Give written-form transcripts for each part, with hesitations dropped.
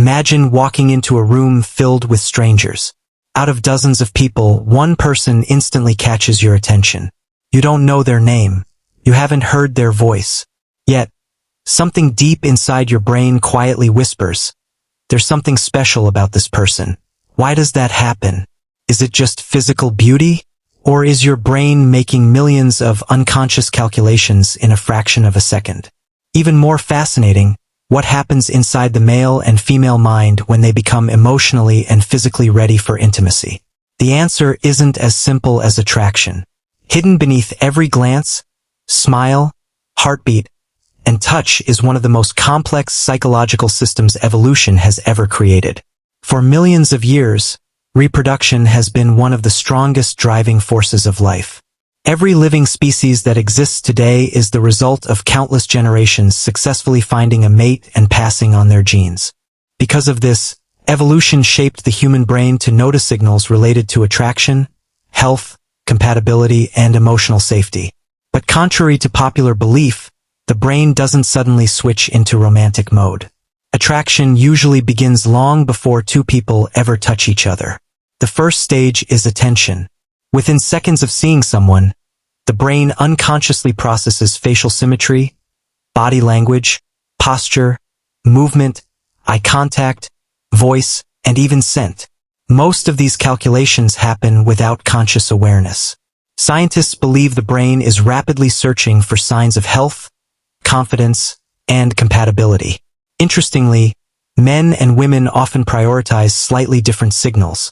Imagine walking into a room filled with strangers. Out of dozens of people, one person instantly catches your attention. You don't know their name. You haven't heard their voice. Yet, something deep inside your brain quietly whispers, "There's something special about this person." Why does that happen? Is it just physical beauty? Or is your brain making millions of unconscious calculations in a fraction of a second? Even more fascinating, what happens inside the male and female mind when they become emotionally and physically ready for intimacy? The answer isn't as simple as attraction. Hidden beneath every glance, smile, heartbeat, and touch is one of the most complex psychological systems evolution has ever created. For millions of years, reproduction has been one of the strongest driving forces of life. Every living species that exists today is the result of countless generations successfully finding a mate and passing on their genes. Because of this, evolution shaped the human brain to notice signals related to attraction, health, compatibility, and emotional safety. But contrary to popular belief, the brain doesn't suddenly switch into romantic mode. Attraction usually begins long before two people ever touch each other. The first stage is attention. Within seconds of seeing someone, the brain unconsciously processes facial symmetry, body language, posture, movement, eye contact, voice, and even scent. Most of these calculations happen without conscious awareness. Scientists believe the brain is rapidly searching for signs of health, confidence, and compatibility. Interestingly, men and women often prioritize slightly different signals,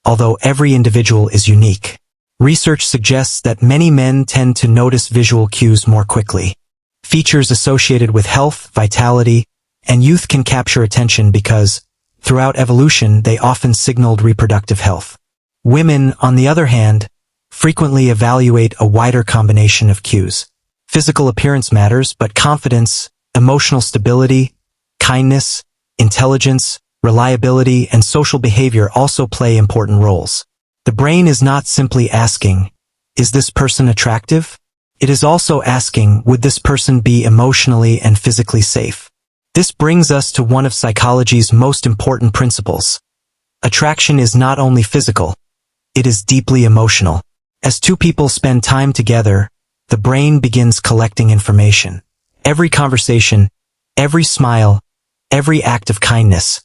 although every individual is unique. Research suggests that many men tend to notice visual cues more quickly. Features associated with health, vitality, and youth can capture attention because, throughout evolution, they often signaled reproductive health. Women, on the other hand, frequently evaluate a wider combination of cues. Physical appearance matters, but confidence, emotional stability, kindness, intelligence, reliability, and social behavior also play important roles. The brain is not simply asking, "Is this person attractive?" It is also asking, "Would this person be emotionally and physically safe?" This brings us to one of psychology's most important principles. Attraction is not only physical, it is deeply emotional. As two people spend time together, the brain begins collecting information. Every conversation, every smile, every act of kindness,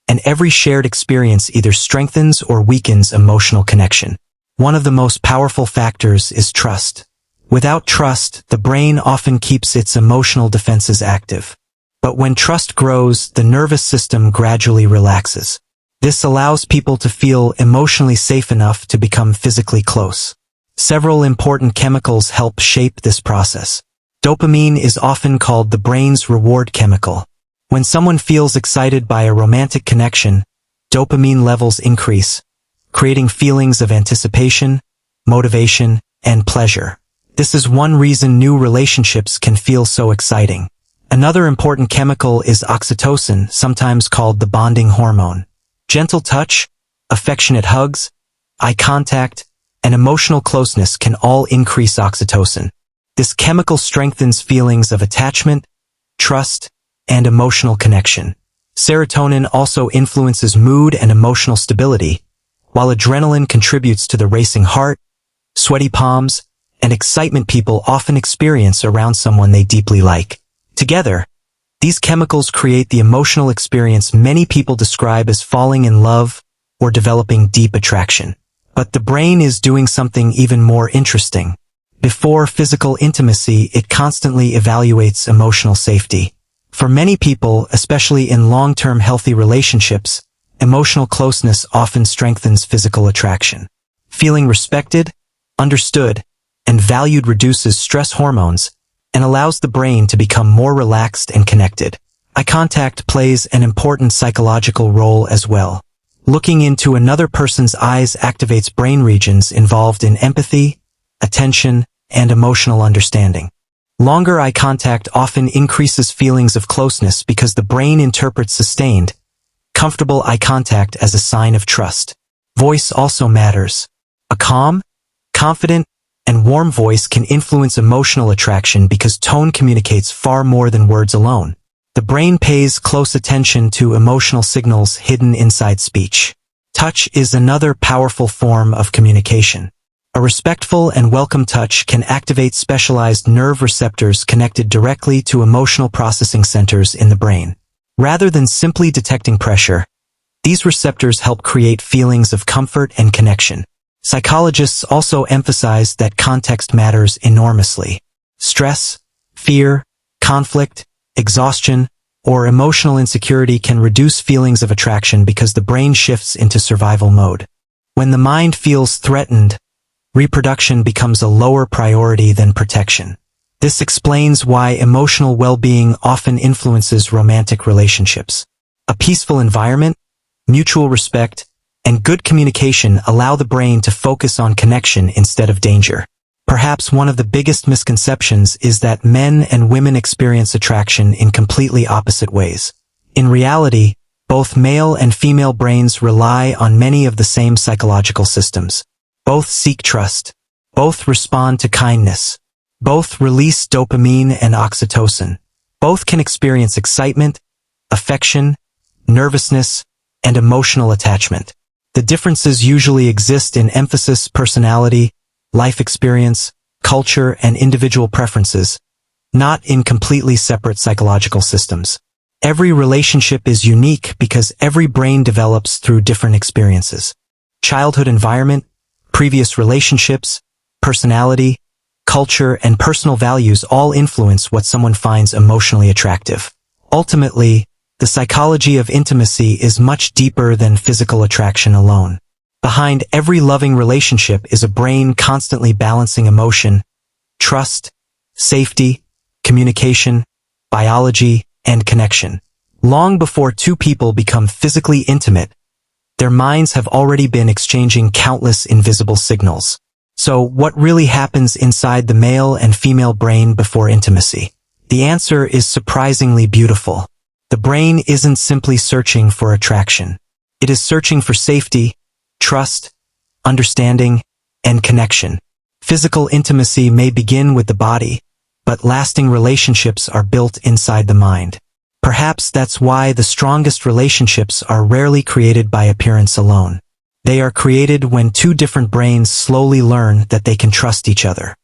and every shared experience either strengthens or weakens emotional connection. One of the most powerful factors is trust. Without trust, the brain often keeps its emotional defenses active. But when trust grows, the nervous system gradually relaxes. This allows people to feel emotionally safe enough to become physically close. Several important chemicals help shape this process. Dopamine is often called the brain's reward chemical. When someone feels excited by a romantic connection, dopamine levels increase, creating feelings of anticipation, motivation, and pleasure. This is one reason new relationships can feel so exciting. Another important chemical is oxytocin, sometimes called the bonding hormone. Gentle touch, affectionate hugs, eye contact, and emotional closeness can all increase oxytocin. This chemical strengthens feelings of attachment, trust, and emotional connection. Serotonin also influences mood and emotional stability, while adrenaline contributes to the racing heart, sweaty palms, and excitement people often experience around someone they deeply like. Together, these chemicals create the emotional experience many people describe as falling in love or developing deep attraction. But the brain is doing something even more interesting. Before physical intimacy, it constantly evaluates emotional safety. For many people, especially in long-term healthy relationships, emotional closeness often strengthens physical attraction. Feeling respected, understood, and valued reduces stress hormones and allows the brain to become more relaxed and connected. Eye contact plays an important psychological role as well. Looking into another person's eyes activates brain regions involved in empathy, attention, and emotional understanding. Longer eye contact often increases feelings of closeness because the brain interprets sustained, comfortable eye contact as a sign of trust. Voice also matters. A calm, confident, and warm voice can influence emotional attraction because tone communicates far more than words alone. The brain pays close attention to emotional signals hidden inside speech. Touch is another powerful form of communication. A respectful and welcome touch can activate specialized nerve receptors connected directly to emotional processing centers in the brain. Rather than simply detecting pressure, these receptors help create feelings of comfort and connection. Psychologists also emphasize that context matters enormously. Stress, fear, conflict, exhaustion, or emotional insecurity can reduce feelings of attraction because the brain shifts into survival mode. When the mind feels threatened, reproduction becomes a lower priority than protection. This explains why emotional well-being often influences romantic relationships. A peaceful environment, mutual respect, and good communication allow the brain to focus on connection instead of danger. Perhaps one of the biggest misconceptions is that men and women experience attraction in completely opposite ways. In reality, both male and female brains rely on many of the same psychological systems. Both seek trust. Both respond to kindness. Both release dopamine and oxytocin. Both can experience excitement, affection, nervousness, and emotional attachment. The differences usually exist in emphasis, personality, life experience, culture, and individual preferences, not in completely separate psychological systems. Every relationship is unique because every brain develops through different experiences. Childhood environment, previous relationships, personality, culture, and personal values all influence what someone finds emotionally attractive. Ultimately, the psychology of intimacy is much deeper than physical attraction alone. Behind every loving relationship is a brain constantly balancing emotion, trust, safety, communication, biology, and connection. Long before two people become physically intimate, their minds have already been exchanging countless invisible signals. So, what really happens inside the male and female brain before intimacy? The answer is surprisingly beautiful. The brain isn't simply searching for attraction. It is searching for safety, trust, understanding, and connection. Physical intimacy may begin with the body, but lasting relationships are built inside the mind. Perhaps that's why the strongest relationships are rarely created by appearance alone. They are created when two different brains slowly learn that they can trust each other.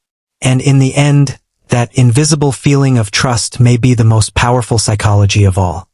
And in the end, that invisible feeling of trust may be the most powerful psychology of all.